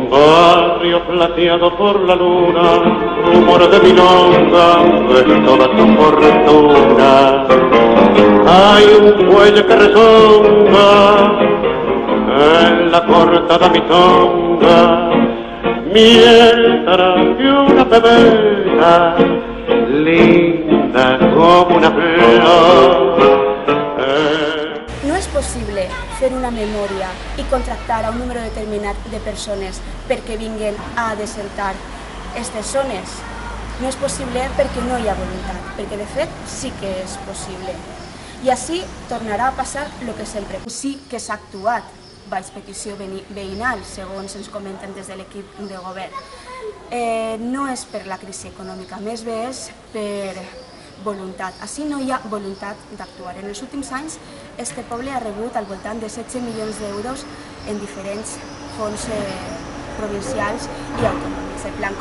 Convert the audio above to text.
barrio plateado por la luna, rumor de milonga, es toda tu fortuna. Hay un fuelle que resonga en la cortada mitonga, mientras que una pebeta linda como una flor. No és possible fer una memòria i contractar a un número determinat de persones perquè vinguin a desertar aquestes zones. No és possible perquè no hi ha voluntat, perquè de fet sí que és possible. I així tornarà a passar el que sempre. Sí que s'ha actuat baix petició veïnal, segons ens comenten des de l'equip de govern. No és per la crisi econòmica, més bé és per voluntat. Així no hi ha voluntat d'actuar. En els últims anys, este poble ha rebut al voltant de 16 milions d'euros en diferents fons provincials i autonòmics. El Plan